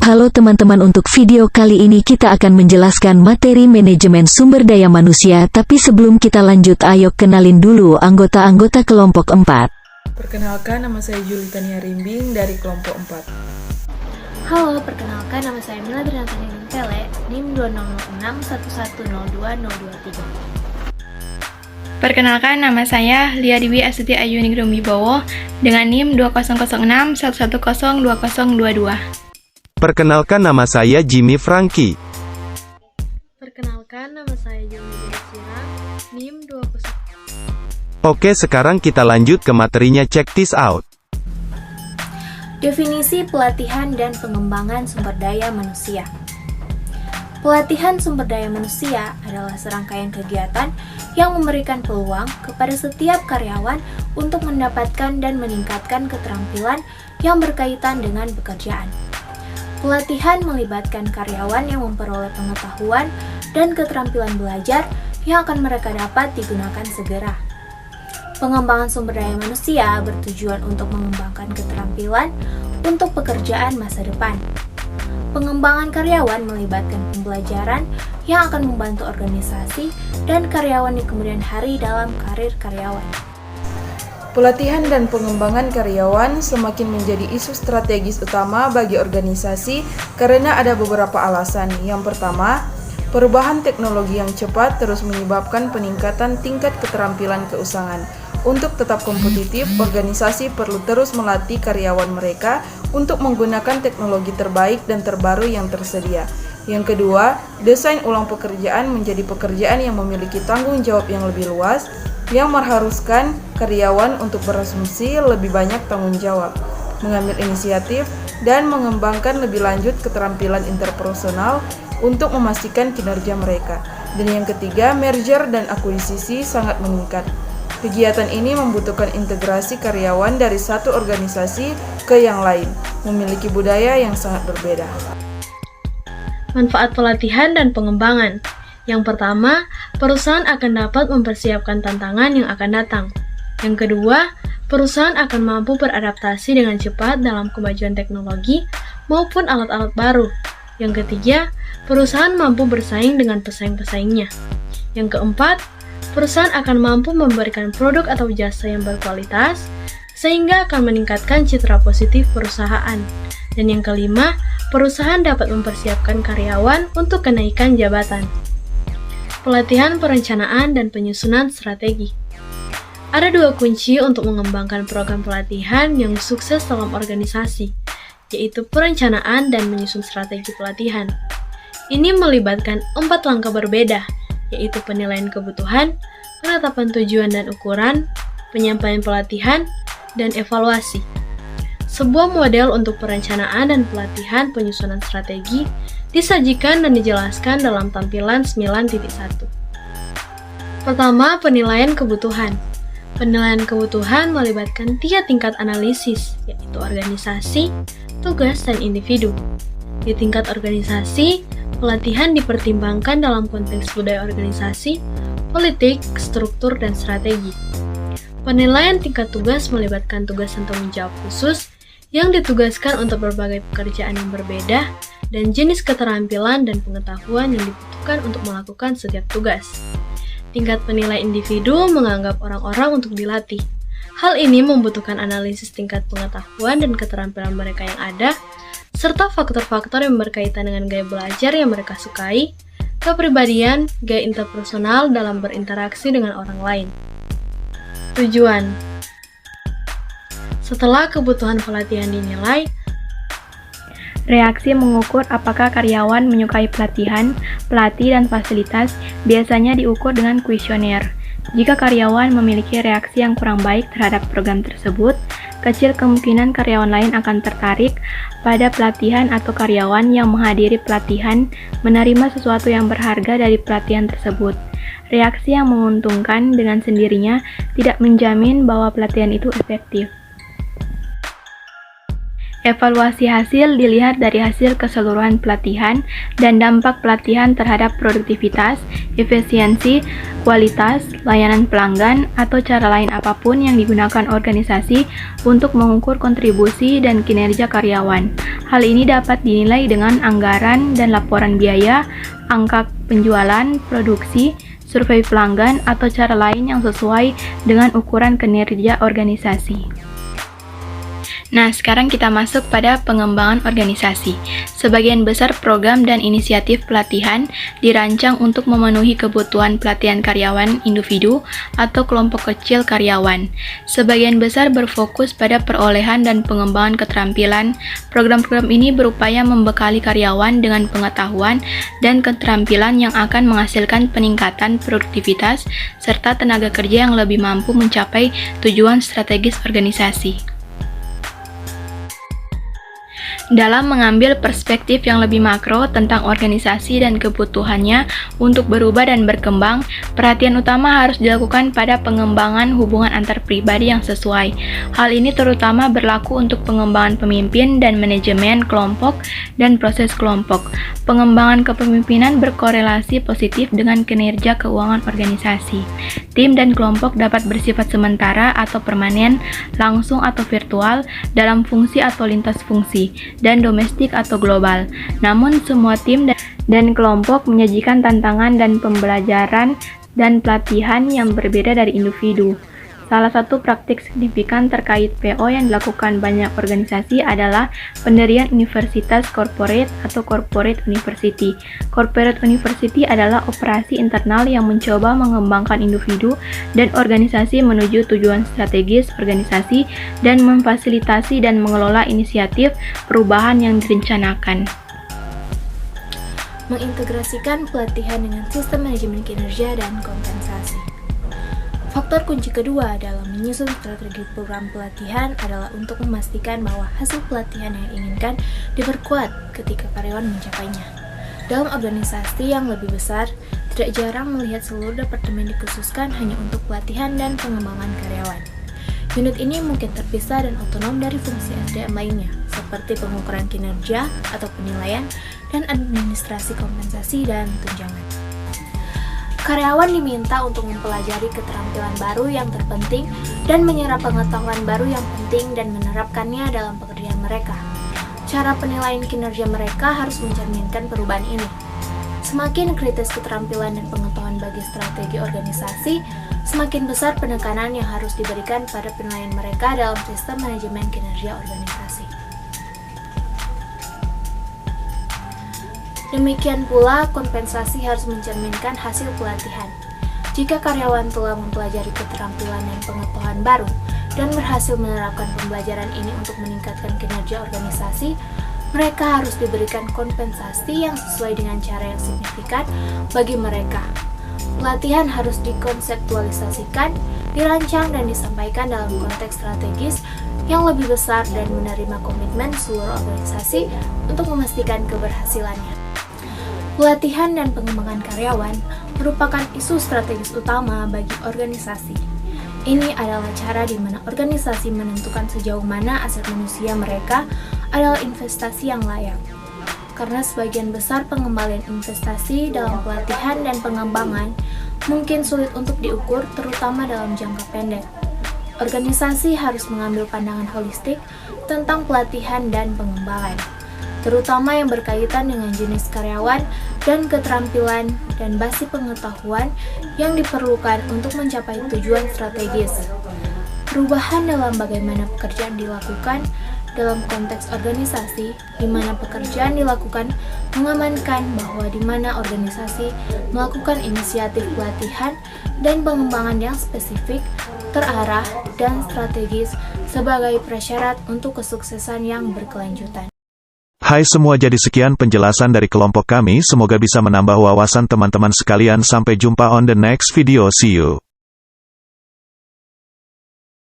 Halo teman-teman, untuk video kali ini kita akan menjelaskan materi manajemen sumber daya manusia, tapi sebelum kita lanjut ayo kenalin dulu anggota-anggota kelompok 4. Perkenalkan, nama saya Julitania Rimbing dari kelompok 4. Halo, perkenalkan nama saya Mila Drinatani Tele, NIM 200611022023. Perkenalkan, nama saya Lia Dewi Astuti Ayuning Wibowo dengan NIM 200611102022. Perkenalkan, nama saya Jimmy Franky. Perkenalkan, nama saya Jumi Desira, NIM 20. Oke, sekarang kita lanjut ke materinya, check this out. Definisi pelatihan dan pengembangan sumber daya manusia. Pelatihan sumber daya manusia adalah serangkaian kegiatan yang memberikan peluang kepada setiap karyawan untuk mendapatkan dan meningkatkan keterampilan yang berkaitan dengan pekerjaan. Pelatihan melibatkan karyawan yang memperoleh pengetahuan dan keterampilan belajar yang akan mereka dapat digunakan segera. Pengembangan sumber daya manusia bertujuan untuk mengembangkan keterampilan untuk pekerjaan masa depan. Pengembangan karyawan melibatkan pembelajaran yang akan membantu organisasi dan karyawan di kemudian hari dalam karir karyawan. Pelatihan dan pengembangan karyawan semakin menjadi isu strategis utama bagi organisasi karena ada beberapa alasan. Yang pertama, perubahan teknologi yang cepat terus menyebabkan peningkatan tingkat keterampilan keusahaan. Untuk tetap kompetitif, organisasi perlu terus melatih karyawan mereka untuk menggunakan teknologi terbaik dan terbaru yang tersedia. Yang kedua, desain ulang pekerjaan menjadi pekerjaan yang memiliki tanggung jawab yang lebih luas, yang mengharuskan karyawan untuk berasumsi lebih banyak tanggung jawab, mengambil inisiatif, dan mengembangkan lebih lanjut keterampilan interpersonal untuk memastikan kinerja mereka. Dan yang ketiga, merger dan akuisisi sangat meningkat. Kegiatan ini membutuhkan integrasi karyawan dari satu organisasi ke yang lain, memiliki budaya yang sangat berbeda. Manfaat pelatihan dan pengembangan. Yang pertama, perusahaan akan dapat mempersiapkan tantangan yang akan datang. Yang kedua, perusahaan akan mampu beradaptasi dengan cepat dalam kemajuan teknologi maupun alat-alat baru. Yang ketiga, perusahaan mampu bersaing dengan pesaing-pesaingnya. Yang keempat, perusahaan akan mampu memberikan produk atau jasa yang berkualitas, sehingga akan meningkatkan citra positif perusahaan. Dan yang kelima, perusahaan dapat mempersiapkan karyawan untuk kenaikan jabatan. Pelatihan, perencanaan, dan penyusunan strategi. Ada dua kunci untuk mengembangkan program pelatihan yang sukses dalam organisasi, yaitu perencanaan dan menyusun strategi pelatihan. Ini melibatkan 4 langkah berbeda, yaitu penilaian kebutuhan, penetapan tujuan dan ukuran, penyampaian pelatihan, dan evaluasi. Sebuah model untuk perencanaan dan pelatihan penyusunan strategi disajikan dan dijelaskan dalam tampilan 9.1. Pertama, penilaian kebutuhan. Penilaian kebutuhan melibatkan 3 tingkat analisis, yaitu organisasi, tugas, dan individu. Di tingkat organisasi, pelatihan dipertimbangkan dalam konteks budaya organisasi, politik, struktur, dan strategi. Penilaian tingkat tugas melibatkan tugas dan tanggung jawab khusus yang ditugaskan untuk berbagai pekerjaan yang berbeda dan jenis keterampilan dan pengetahuan yang dibutuhkan untuk melakukan setiap tugas. Tingkat penilai individu menganggap orang-orang untuk dilatih. Hal ini membutuhkan analisis tingkat pengetahuan dan keterampilan mereka yang ada, serta faktor-faktor yang berkaitan dengan gaya belajar yang mereka sukai, kepribadian, gaya interpersonal dalam berinteraksi dengan orang lain. Tujuan. Setelah kebutuhan pelatihan dinilai, Reaksi mengukur apakah karyawan menyukai pelatihan, pelatih, dan fasilitas biasanya diukur dengan kuesioner. Jika karyawan memiliki reaksi yang kurang baik terhadap program tersebut, kecil kemungkinan karyawan lain akan tertarik pada pelatihan atau karyawan yang menghadiri pelatihan menerima sesuatu yang berharga dari pelatihan tersebut. Reaksi yang menguntungkan dengan sendirinya tidak menjamin bahwa pelatihan itu efektif. Evaluasi hasil dilihat dari hasil keseluruhan pelatihan dan dampak pelatihan terhadap produktivitas, efisiensi, kualitas, layanan pelanggan, atau cara lain apapun yang digunakan organisasi untuk mengukur kontribusi dan kinerja karyawan. Hal ini dapat dinilai dengan anggaran dan laporan biaya, angka penjualan, produksi, survei pelanggan, atau cara lain yang sesuai dengan ukuran kinerja organisasi. Nah, sekarang kita masuk pada pengembangan organisasi. Sebagian besar program dan inisiatif pelatihan dirancang untuk memenuhi kebutuhan pelatihan karyawan individu atau kelompok kecil karyawan. Sebagian besar berfokus pada perolehan dan pengembangan keterampilan. Program-program ini berupaya membekali karyawan dengan pengetahuan dan keterampilan yang akan menghasilkan peningkatan produktivitas serta tenaga kerja yang lebih mampu mencapai tujuan strategis organisasi. Dalam mengambil perspektif yang lebih makro tentang organisasi dan kebutuhannya untuk berubah dan berkembang, perhatian utama harus dilakukan pada pengembangan hubungan antar pribadi yang sesuai. Hal ini terutama berlaku untuk pengembangan pemimpin dan manajemen kelompok dan proses kelompok. Pengembangan kepemimpinan berkorelasi positif dengan kinerja keuangan organisasi. Tim dan kelompok dapat bersifat sementara atau permanen, langsung atau virtual, dalam fungsi atau lintas fungsi, dan domestik atau global. Namun semua tim dan kelompok menyajikan tantangan dan pembelajaran dan pelatihan yang berbeda dari individu. Salah satu praktik signifikan terkait PO yang dilakukan banyak organisasi adalah pendirian universitas corporate atau corporate university. Corporate university adalah operasi internal yang mencoba mengembangkan individu dan organisasi menuju tujuan strategis organisasi dan memfasilitasi dan mengelola inisiatif perubahan yang direncanakan. Mengintegrasikan pelatihan dengan sistem manajemen kinerja dan kompensasi. Faktor kunci kedua dalam menyusun strategi program pelatihan adalah untuk memastikan bahwa hasil pelatihan yang diinginkan diperkuat ketika karyawan mencapainya. Dalam organisasi yang lebih besar, tidak jarang melihat seluruh departemen dikhususkan hanya untuk pelatihan dan pengembangan karyawan. Unit ini mungkin terpisah dan otonom dari fungsi SDM lainnya, seperti pengukuran kinerja atau penilaian, dan administrasi kompensasi dan tunjangan. Karyawan diminta untuk mempelajari keterampilan baru yang terpenting dan menyerap pengetahuan baru yang penting dan menerapkannya dalam pekerjaan mereka. Cara penilaian kinerja mereka harus mencerminkan perubahan ini. Semakin kritis keterampilan dan pengetahuan bagi strategi organisasi, semakin besar penekanan yang harus diberikan pada penilaian mereka dalam sistem manajemen kinerja organisasi. Demikian pula, kompensasi harus mencerminkan hasil pelatihan. Jika karyawan telah mempelajari keterampilan dan pengetahuan baru dan berhasil menerapkan pembelajaran ini untuk meningkatkan kinerja organisasi, mereka harus diberikan kompensasi yang sesuai dengan cara yang signifikan bagi mereka. Pelatihan harus dikonseptualisasikan, dirancang dan disampaikan dalam konteks strategis yang lebih besar dan menerima komitmen seluruh organisasi untuk memastikan keberhasilannya. Pelatihan dan pengembangan karyawan merupakan isu strategis utama bagi organisasi. Ini adalah cara di mana organisasi menentukan sejauh mana aset manusia mereka adalah investasi yang layak. Karena sebagian besar pengembalian investasi dalam pelatihan dan pengembangan mungkin sulit untuk diukur, terutama dalam jangka pendek. Organisasi harus mengambil pandangan holistik tentang pelatihan dan pengembangan, terutama yang berkaitan dengan jenis karyawan dan keterampilan dan basis pengetahuan yang diperlukan untuk mencapai tujuan strategis. Perubahan dalam bagaimana pekerjaan dilakukan dalam konteks organisasi, di mana pekerjaan dilakukan mengamankan bahwa di mana organisasi melakukan inisiatif pelatihan dan pengembangan yang spesifik, terarah, dan strategis sebagai prasyarat untuk kesuksesan yang berkelanjutan. Hai semua, jadi sekian penjelasan dari kelompok kami, semoga bisa menambah wawasan teman-teman sekalian. Sampai jumpa on the next video, see you.